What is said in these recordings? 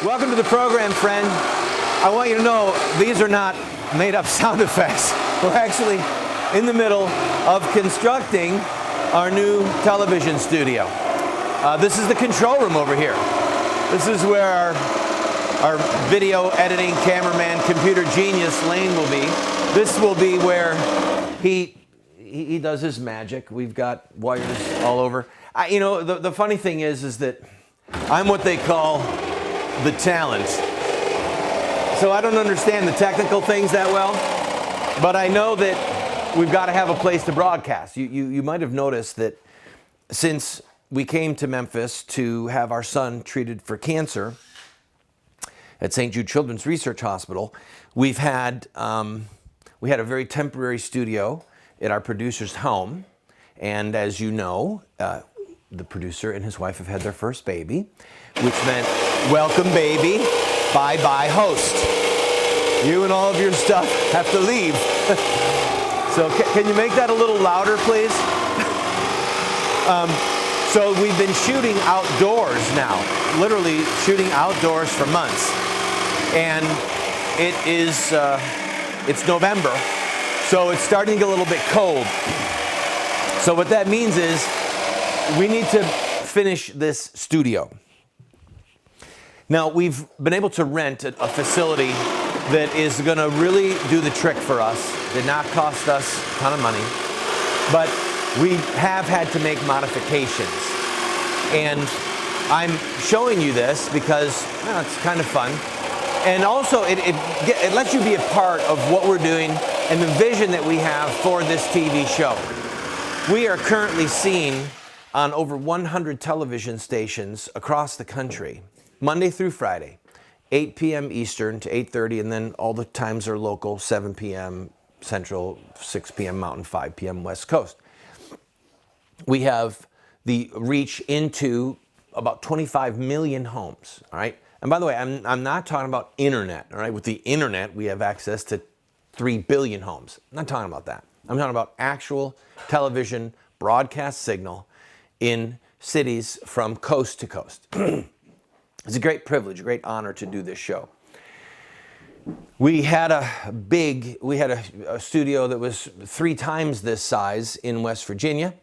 Welcome to the program, friend. I want you to know these are not made-up sound effects. We're actually in the middle of constructing our new television studio. This is the control room over here. This is where our video editing cameraman, computer genius Lane will be. This will be where he does his magic. We've got wires all over. The funny thing is that I'm what they call the talent. So I don't understand the technical things that well, but I know that we've got to have a place to broadcast. You might have noticed that since we came to Memphis to have our son treated for cancer at St. Jude Children's Research Hospital, we had a very temporary studio at our producer's home. And as you know, the producer and his wife have had their first baby, which meant welcome baby, bye-bye host. You and all of your stuff have to leave. So can you make that a little louder, please? So we've been shooting outdoors now, literally shooting outdoors for months. And it's November, so it's starting to get a little bit cold. So what that means is we need to finish this studio. Now, we've been able to rent a facility that is going to really do the trick for us. Did not cost us a ton of money, but we have had to make modifications. And I'm showing you this because it's kind of fun. And also, it lets you be a part of what we're doing and the vision that we have for this TV show. We are currently seen on over 100 television stations across the country, Monday through Friday, 8 p.m. Eastern to 8:30, and then all the times are local, 7 p.m. Central, 6 p.m. Mountain, 5 p.m. West Coast. We have the reach into about 25 million homes, all right? And by the way, I'm not talking about internet, all right? With the internet, we have access to 3 billion homes. I'm not talking about that. I'm talking about actual television broadcast signal in cities from coast to coast. It's a great privilege, a great honor to do this show. We had a studio that was 3 times this size in West Virginia.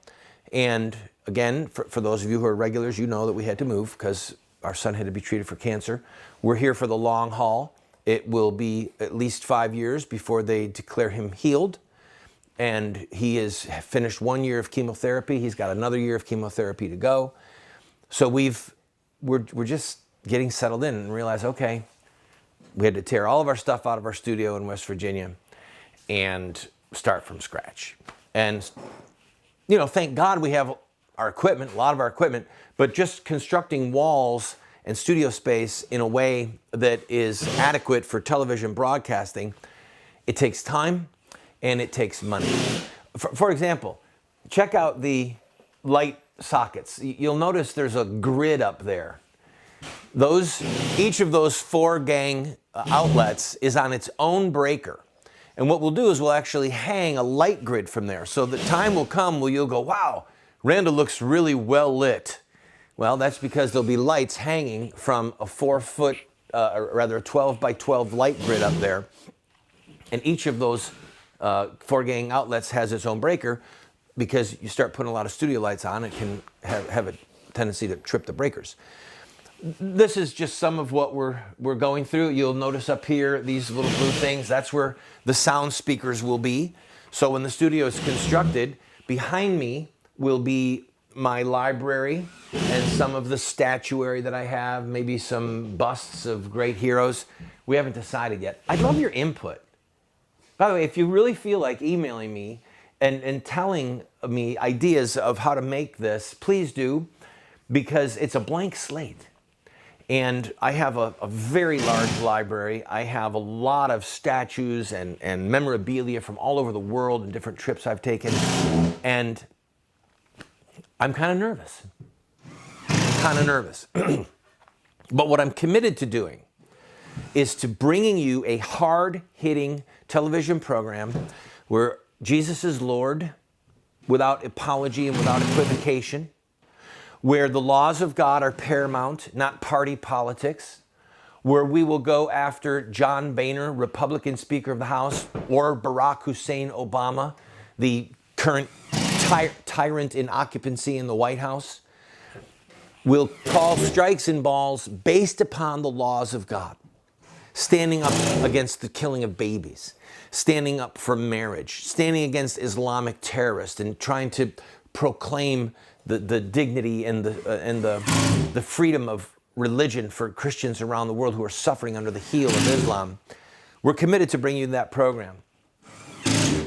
And again, for those of you who are regulars, you know that we had to move because our son had to be treated for cancer. We're here for the long haul. It will be at least 5 years before they declare him healed. And he has finished 1 year of chemotherapy. He's got another year of chemotherapy to go. So we're just getting settled in and realize, okay, we had to tear all of our stuff out of our studio in West Virginia and start from scratch. And, thank God we have our equipment, a lot of our equipment, but just constructing walls and studio space in a way that is adequate for television broadcasting, it takes time and it takes money. For example, check out the light sockets. You'll notice there's a grid up there. Each of those 4 gang outlets is on its own breaker. And what we'll do is we'll actually hang a light grid from there. So the time will come where you'll go, wow, Randall looks really well lit. Well, that's because there'll be lights hanging from a 4-foot, or rather a 12 by 12 light grid up there. And each of those 4 gang outlets has its own breaker because you start putting a lot of studio lights on, it can have a tendency to trip the breakers. This is just some of what we're going through. You'll notice up here, these little blue things, that's where the sound speakers will be. So when the studio is constructed, behind me will be my library and some of the statuary that I have, maybe some busts of great heroes. We haven't decided yet. I'd love your input. By the way, if you really feel like emailing me and telling me ideas of how to make this, please do, because it's a blank slate. And I have a very large library. I have a lot of statues and memorabilia from all over the world and different trips I've taken. And I'm kind of nervous. But what I'm committed to doing is to bringing you a hard-hitting television program where Jesus is Lord without apology and without equivocation, where the laws of God are paramount, not party politics, where we will go after John Boehner, Republican Speaker of the House, or Barack Hussein Obama, the current tyrant in occupancy in the White House. We'll call strikes and balls based upon the laws of God, standing up against the killing of babies, standing up for marriage, standing against Islamic terrorists, and trying to proclaim the dignity and the freedom of religion for Christians around the world who are suffering under the heel of Islam. We're committed to bringing you that program.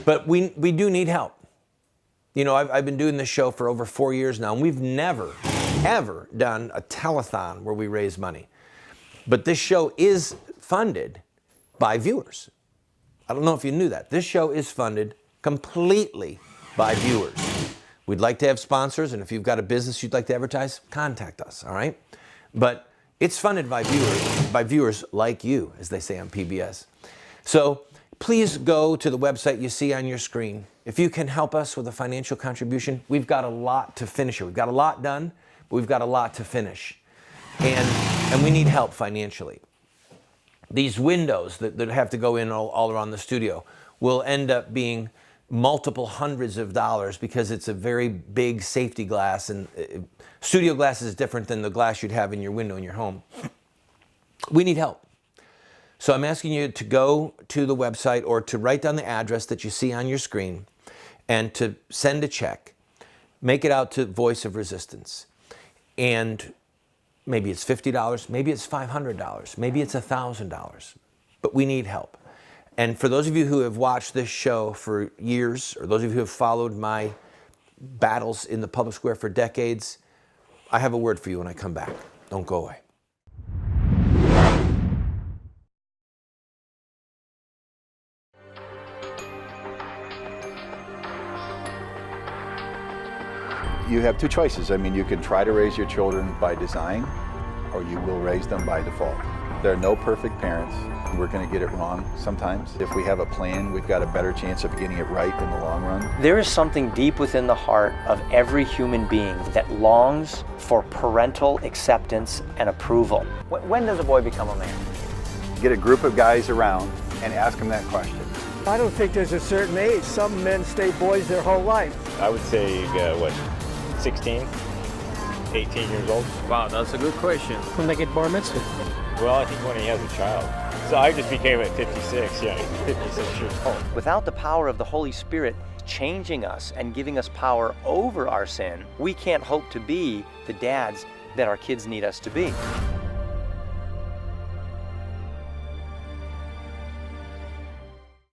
But we do need help. You know, I've been doing this show for over 4 years now, and we've never, ever done a telethon where we raise money. But this show is funded by viewers. I don't know if you knew that. This show is funded completely by viewers. We'd like to have sponsors, and if you've got a business you'd like to advertise, contact us, all right? But it's funded by viewers like you, as they say on PBS. So please go to the website you see on your screen. If you can help us with a financial contribution, we've got a lot to finish here. We've got a lot done, but we've got a lot to finish. And we need help financially. These windows that have to go in all around the studio will end up being multiple hundreds of dollars because it's a very big safety glass, and studio glass is different than the glass you'd have in your window in your home. We need help. So I'm asking you to go to the website or to write down the address that you see on your screen and to send a check. Make it out to Voice of Resistance. And maybe it's $50, maybe it's $500, maybe it's $1,000, but we need help. And for those of you who have watched this show for years, or those of you who have followed my battles in the public square for decades, I have a word for you when I come back. Don't go away. You have two choices. I mean, you can try to raise your children by design, or you will raise them by default. There are no perfect parents. We're going to get it wrong sometimes. If we have a plan, we've got a better chance of getting it right in the long run. There is something deep within the heart of every human being that longs for parental acceptance and approval. When does a boy become a man? Get a group of guys around and ask them that question. I don't think there's a certain age. Some men stay boys their whole life. I would say, 16, 18 years old. Wow, that's a good question. When they get bar mitzvah. Well, I think when he has a child. So I just became at 56, 56 years old. Without the power of the Holy Spirit changing us and giving us power over our sin, we can't hope to be the dads that our kids need us to be.